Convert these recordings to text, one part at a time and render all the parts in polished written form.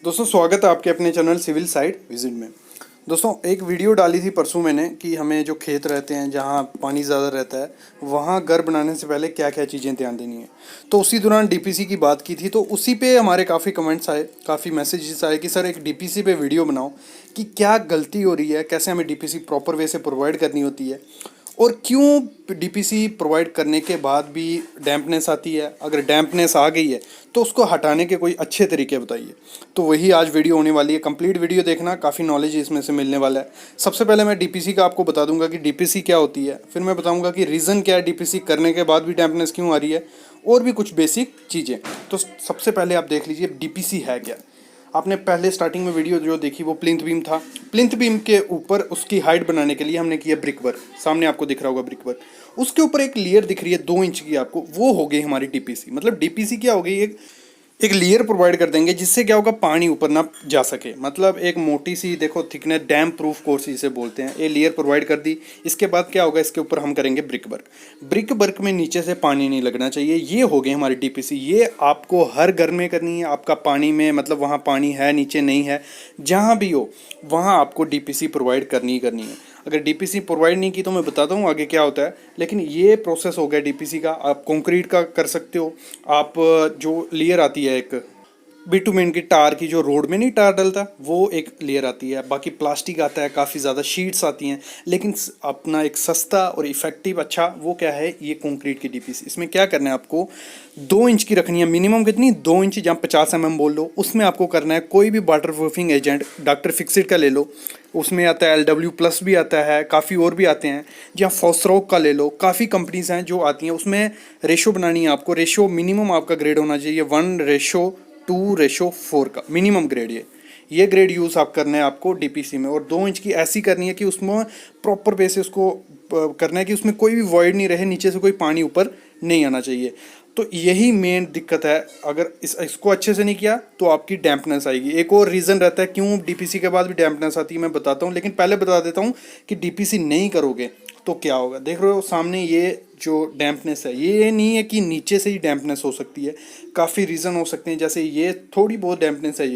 दोस्तों स्वागत है आपके अपने चैनल सिविल साइट विजिट में। दोस्तों एक वीडियो डाली थी परसों मैंने कि हमें जो खेत रहते हैं जहाँ पानी ज़्यादा रहता है वहाँ घर बनाने से पहले क्या क्या चीज़ें ध्यान देनी है। तो उसी दौरान डीपीसी की बात की थी, तो उसी पे हमारे काफ़ी कमेंट्स आए, काफ़ी मैसेजेस आए कि सर एक डीपीसी पे वीडियो बनाओ कि क्या गलती हो रही है, कैसे हमें डीपीसी प्रॉपर वे से प्रोवाइड करनी होती है और क्यों डीपीसी प्रोवाइड करने के बाद भी डैम्पनेस आती है। अगर डैम्पनेस आ गई है तो उसको हटाने के कोई अच्छे तरीके बताइए। तो वही आज वीडियो होने वाली है, कंप्लीट वीडियो देखना, काफ़ी नॉलेज इसमें से मिलने वाला है। सबसे पहले मैं डीपीसी का आपको बता दूंगा कि डीपीसी क्या होती है, फिर मैं बताऊंगा कि रीज़न क्या है डीपीसी करने के बाद भी डैम्पनेस क्यों आ रही है, और भी कुछ बेसिक चीज़ें। तो सबसे पहले आप देख लीजिए डीपीसी है क्या। आपने पहले स्टार्टिंग में वीडियो जो देखी वो प्लिंथ बीम था। प्लिंथ बीम के ऊपर उसकी हाइट बनाने के लिए हमने किया ब्रिक वर्क, सामने आपको दिख रहा होगा ब्रिक वर्क। उसके ऊपर एक लेयर दिख रही है 2 इंच की आपको, वो हो गई हमारी डीपीसी। मतलब डीपीसी क्या हो गई, एक लेयर प्रोवाइड कर देंगे जिससे क्या होगा, पानी ऊपर ना जा सके। मतलब एक मोटी सी देखो थिकनेस, डैम प्रूफ कोर्स जिसे बोलते हैं, ये लेयर प्रोवाइड कर दी। इसके बाद क्या होगा, इसके ऊपर हम करेंगे ब्रिक वर्क। ब्रिक वर्क में नीचे से पानी नहीं लगना चाहिए। ये हो गई हमारी डीपीसी। ये आपको हर घर में करनी है। आपका पानी में मतलब वहाँ पानी है नीचे नहीं है, जहाँ भी हो वहाँ आपको डीपीसी प्रोवाइड करनी ही करनी है। अगर डीपीसी प्रोवाइड नहीं की तो मैं बताता हूँ आगे क्या होता है, लेकिन ये प्रोसेस हो गया डीपीसी का। आप कंक्रीट का कर सकते हो। आप जो लेयर आती है एक बिटुमेन की टार की, जो रोड में नहीं टार डलता, वो एक लेयर आती है। बाकी प्लास्टिक आता है, काफ़ी ज़्यादा शीट्स आती हैं, लेकिन अपना एक सस्ता और इफेक्टिव अच्छा वो क्या है, ये कंक्रीट की डीपीसी। इसमें क्या करना है आपको, 2 इंच की रखनी है मिनिमम। कितनी, 2 इंच, जहाँ 50 mm बोल लो, उसमें आपको करना है कोई भी water proofing agent, doctor Fixit का ले लो, उसमें आता है LW+ भी आता है, काफ़ी और भी आते हैं। जहाँ फॉस्रोक का ले लो, काफ़ी कंपनीज हैं जो आती हैं। उसमें रेशो बनानी है आपको, रेशो मिनिमम आपका ग्रेड होना चाहिए 1:2:4 का मिनिमम ग्रेड। ये ग्रेड यूज़ आप करना है आपको डीपीसी में। और 2 इंच की ऐसी करनी है कि उसमें प्रॉपर बेसिस को करना है कि उसमें कोई भी वॉइड नहीं रहे, नीचे से कोई पानी ऊपर नहीं आना चाहिए। तो यही मेन दिक्कत है। अगर इसको अच्छे से नहीं किया तो आपकी डैम्पनेस आएगी। एक और रीज़न रहता है क्यों डीपीसी के बाद भी डैम्पनेस आती है, मैं बताता हूँ, लेकिन पहले बता देता हूँ कि डीपीसी नहीं करोगे तो क्या होगा। देख रहे हो सामने, ये जो डैम्पनेस है, ये नहीं है कि नीचे से ही डैम्पनेस हो सकती है। काफ़ी रीज़न हो सकते हैं, जैसे ये थोड़ी बहुत डैम्पनेस है,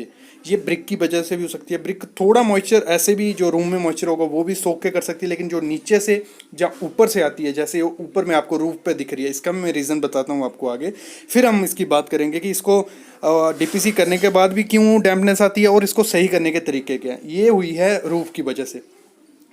ये ब्रिक की वजह से भी हो सकती है। ब्रिक थोड़ा मॉइस्चर, ऐसे भी जो रूम में मॉइस्चर होगा वो भी सोख के कर सकती है, लेकिन जो नीचे से जहाँ ऊपर से आती है, जैसे ऊपर में आपको रूफ पे दिख रही है, इसका मैं रीज़न बताता हूँ आपको आगे। फिर हम इसकी बात करेंगे कि इसको डीपीसी करने के बाद भी क्यों डैम्पनेस आती है और इसको सही करने के तरीके क्या हैं। ये हुई है रूफ की वजह से,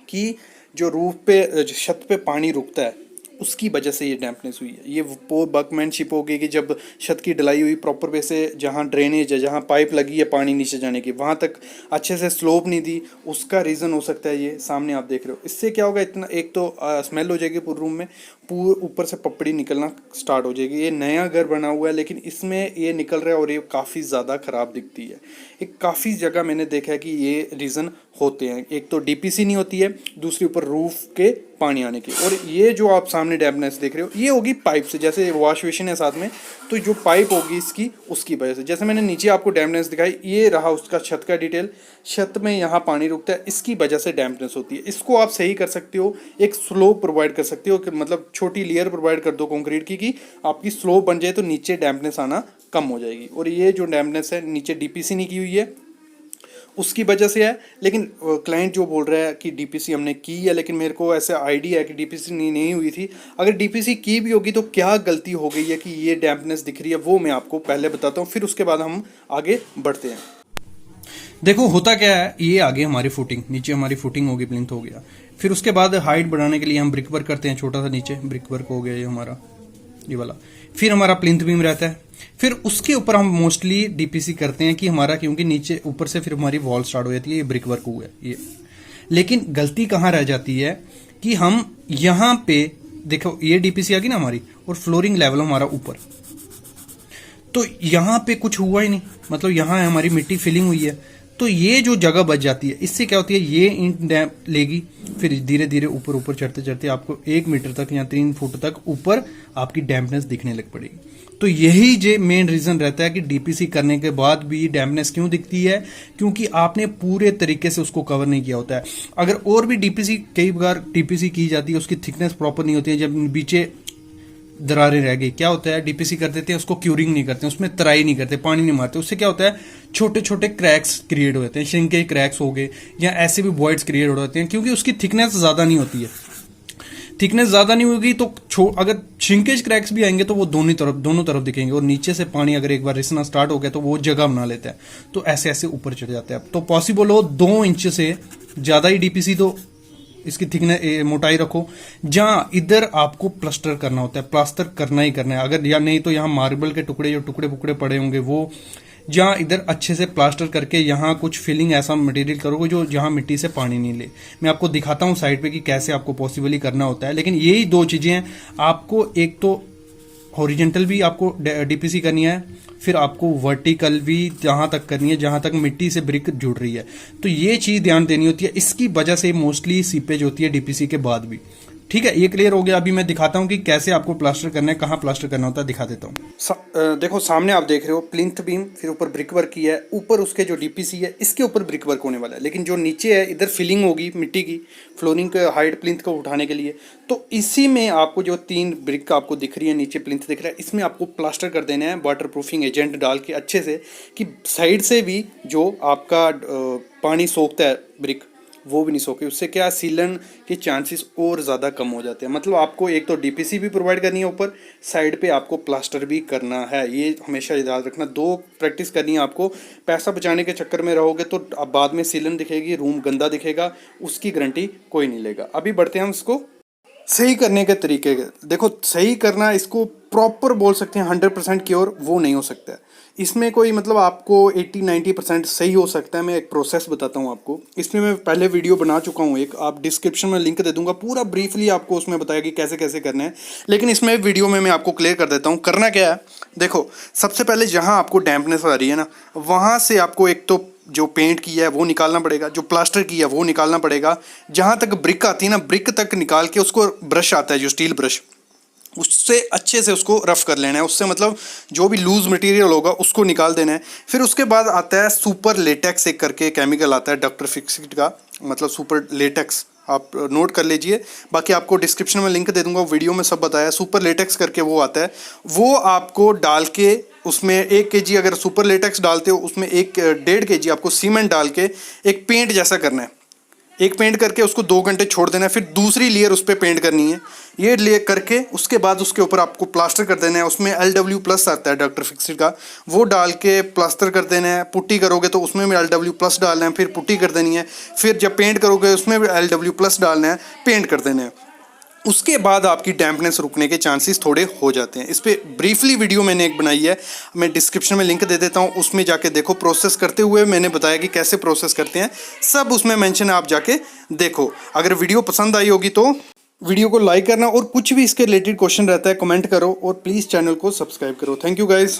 कि जो रूफ पे, जो छत पे पानी रुकता है, उसकी वजह से ये डैम्पनेस हुई है। ये वो वर्कमैनशिप हो गई कि जब छत की ढलाई हुई प्रॉपर वे से, जहाँ ड्रेनेज है, जहाँ पाइप लगी है पानी नीचे जाने की, वहाँ तक अच्छे से स्लोप नहीं दी, उसका रीज़न हो सकता है ये सामने आप देख रहे हो। इससे क्या होगा, इतना एक तो स्मेल हो जाएगी पूरे रूम में, पूरे ऊपर से पपड़ी निकलना स्टार्ट हो जाएगी। ये नया घर बना हुआ है लेकिन इसमें ये निकल रहा है और ये काफ़ी ज़्यादा ख़राब दिखती है। एक काफ़ी जगह मैंने देखा है कि ये रीज़न होते हैं। एक तो डीपीसी नहीं होती है, दूसरी ऊपर रूफ के पानी आने की। और ये जो आप सामने डैम्पनेस देख रहे हो, ये होगी पाइप से। जैसे वॉश बेसिन है साथ में, तो जो पाइप होगी इसकी, उसकी वजह से। जैसे मैंने नीचे आपको डैम्पनेस दिखाई, ये रहा उसका छत का डिटेल। छत में यहाँ पानी रुकता है, इसकी वजह से डैम्पनेस होती है। इसको आप सही कर सकते हो, एक स्लोप प्रोवाइड कर सकते हो, कि मतलब छोटी लेयर प्रोवाइड कर दो कंक्रीट की, कि आपकी स्लोप बन जाए तो नीचे डैम्पनेस आना कम हो जाएगी। और ये जो डैम्पनेस है नीचे डीपीसी नहीं की हुई है, उसकी वजह से है। लेकिन क्लाइंट जो बोल रहा है कि डीपीसी हमने की है, लेकिन मेरे को ऐसा आइडिया है कि डीपीसी नहीं हुई थी। अगर डीपीसी की भी होगी तो क्या गलती हो गई है कि ये डैम्पनेस दिख रही है, वो मैं आपको पहले बताता हूँ, फिर उसके बाद हम आगे बढ़ते हैं। देखो होता क्या है, ये आगे हमारी फुटिंग, नीचे हमारी फुटिंग होगी, प्लिंथ हो गया। फिर उसके बाद हाइट बढ़ाने के लिए हम ब्रिक वर्क करते हैं, छोटा सा नीचे ब्रिक वर्क हो गया ये हमारा, ये वाला। फिर हमारा प्लिंथ बीम रहता है, फिर उसके ऊपर हम मोस्टली डीपीसी करते हैं कि हमारा, क्योंकि नीचे ऊपर से फिर हमारी वॉल स्टार्ट हो जाती है, ये ब्रिक वर्क हुआ है ये। लेकिन गलती कहाँ रह जाती है कि हम यहाँ पे देखो, ये डीपीसी आ गई ना हमारी, और फ्लोरिंग लेवल हमारा ऊपर, तो यहाँ पे कुछ हुआ ही नहीं। मतलब यहाँ हमारी मिट्टी फिलिंग हुई है, तो ये जो जगह बच जाती है, इससे क्या होती है, ये ईंट डैम्प लेगी, फिर धीरे धीरे ऊपर ऊपर चढ़ते चढ़ते आपको 1 मीटर तक या 3 फुट तक ऊपर आपकी डैम्पनेस दिखने लग पड़ेगी। तो यही जो मेन रीजन रहता है कि डीपीसी करने के बाद भी डैम्पनेस क्यों दिखती है, क्योंकि आपने पूरे तरीके से उसको कवर नहीं किया होता है। अगर और भी डीपीसी, कई बार डीपीसी की जाती है, उसकी थिकनेस प्रॉपर नहीं होती है, जब नीचे दरारें रह गई, क्या होता है डीपीसी कर देते हैं, उसको क्यूरिंग नहीं करते, उसमें तराई नहीं करते, पानी नहीं मारते, उससे क्या होता है छोटे छोटे क्रैक्स क्रिएट हो जाते हैं, श्रिंकेज क्रैक्स हो गए या ऐसे भी वॉइड्स क्रिएट हो जाते हैं, क्योंकि उसकी थिकनेस ज़्यादा नहीं होती है। थिकनेस ज़्यादा नहीं होगी तो अगर श्रिंकेज क्रैक्स भी आएंगे तो वो दोनों तरफ दिखेंगे, और नीचे से पानी अगर एक बार रिसना स्टार्ट हो गया तो वो जगह बना लेता है, तो ऐसे ऐसे ऊपर चढ़ जाते हैं। तो पॉसिबल हो 2 इंच से ज़्यादा ही डीपीसी तो इसकी थिकनेस मोटाई रखो। जहाँ इधर आपको प्लास्टर करना होता है, प्लास्टर करना ही करना है, अगर या नहीं तो यहाँ मार्बल के टुकड़े जो टुकड़े पुकड़े पड़े होंगे वो, जहाँ इधर अच्छे से प्लास्टर करके यहाँ कुछ फिलिंग ऐसा मटेरियल करोगे जो जहाँ मिट्टी से पानी नहीं ले। मैं आपको दिखाता हूँ साइड पे कि कैसे आपको पॉसिबली करना होता है, लेकिन यही 2 चीज़ें हैं आपको, एक तो हॉरिजेंटल भी आपको डीपीसी करनी है, फिर आपको वर्टिकल भी जहाँ तक करनी है जहाँ तक मिट्टी से ब्रिक जुड़ रही है, तो ये चीज़ ध्यान देनी होती है। इसकी वजह से मोस्टली सीपेज होती है डीपीसी के बाद भी। ठीक है, ये क्लियर हो गया। अभी मैं दिखाता हूँ कि कैसे आपको प्लास्टर करना है, कहाँ प्लास्टर करना होता है, दिखा देता हूँ। देखो सामने आप देख रहे हो प्लिंथ बीम, फिर ऊपर ब्रिक वर्क किया है, ऊपर उसके जो डीपीसी है इसके ऊपर ब्रिक वर्क होने वाला है, लेकिन जो नीचे है इधर फिलिंग होगी मिट्टी की, फ्लोरिंग के हाइट प्लिंथ को उठाने के लिए। तो इसी में आपको जो 3 ब्रिक आपको दिख रही है, नीचे प्लिंथ दिख रहा है, इसमें आपको प्लास्टर कर देना है वाटर प्रूफिंग एजेंट डाल के अच्छे से, कि साइड से भी जो आपका पानी सोखता है ब्रिक वो भी नहीं सोखे। उससे क्या सीलन के चांसेस और ज़्यादा कम हो जाते हैं। मतलब आपको एक तो डीपीसी भी प्रोवाइड करनी है, ऊपर साइड पे आपको प्लास्टर भी करना है, ये हमेशा याद रखना। 2 प्रैक्टिस करनी है आपको। पैसा बचाने के चक्कर में रहोगे तो अब बाद में सीलन दिखेगी, रूम गंदा दिखेगा, उसकी गारंटी कोई नहीं लेगा। अभी बढ़ते हैं हम इसको सही करने के तरीके। देखो सही करना, इसको प्रॉपर बोल सकते हैं 100% क्योर वो नहीं हो सकता है। इसमें कोई मतलब आपको 80-90% सही हो सकता है। मैं एक प्रोसेस बताता हूँ आपको। इसमें मैं पहले वीडियो बना चुका हूँ एक, आप डिस्क्रिप्शन में लिंक दे दूंगा, पूरा ब्रीफली आपको उसमें बताया कि कैसे कैसे करना है। लेकिन इसमें वीडियो में मैं आपको क्लियर कर देता हूँ करना क्या है। देखो सबसे पहले जहाँ आपको डैम्पनेस आ रही है ना, वहाँ से आपको एक तो जो पेंट किया है वो निकालना पड़ेगा, जो प्लास्टर किया है वो निकालना पड़ेगा। जहाँ तक ब्रिक आती है ना, ब्रिक तक निकाल के उसको ब्रश आता है जो स्टील ब्रश, उससे अच्छे से उसको रफ कर लेना है। उससे मतलब जो भी लूज मटेरियल होगा उसको निकाल देना है। फिर उसके बाद आता है सुपर लेटेक्स एक करके केमिकल आता है डॉक्टर फिक्सिट का, मतलब सुपर लेटेक्स, आप नोट कर लीजिए। बाकी आपको डिस्क्रिप्शन में लिंक दे दूंगा, वीडियो में सब बताया। सुपर लेटेक्स करके वो आता है, वो आपको डाल के उसमें 1 kg अगर सुपर लेटेक्स डालते हो उसमें 1.5 kg आपको सीमेंट डाल के एक पेंट जैसा करना है। एक पेंट करके उसको 2 घंटे छोड़ देना है, फिर दूसरी लेयर उस पर पेंट करनी है। ये लेयर करके उसके बाद उसके ऊपर आपको प्लास्टर कर देना है। उसमें LW+ आता है डॉक्टर फिक्सिट का, वो डाल के प्लास्टर कर देना है। पुट्टी करोगे तो उसमें भी LW+ डालना है, फिर पुट्टी कर देनी है। फिर जब पेंट करोगे उसमें भी LW+ डालना है, पेंट कर देना है। उसके बाद आपकी डैम्पनेस रुकने के चांसेस थोड़े हो जाते हैं। इस पर ब्रीफली वीडियो मैंने एक बनाई है, मैं डिस्क्रिप्शन में लिंक दे देता हूँ, उसमें जाके देखो। प्रोसेस करते हुए मैंने बताया कि कैसे प्रोसेस करते हैं, सब उसमें मेंशन है, आप जाके देखो। अगर वीडियो पसंद आई होगी तो वीडियो को लाइक करना, और कुछ भी इसके रिलेटेड क्वेश्चन रहता है कमेंट करो, और प्लीज़ चैनल को सब्सक्राइब करो। Thank you guys.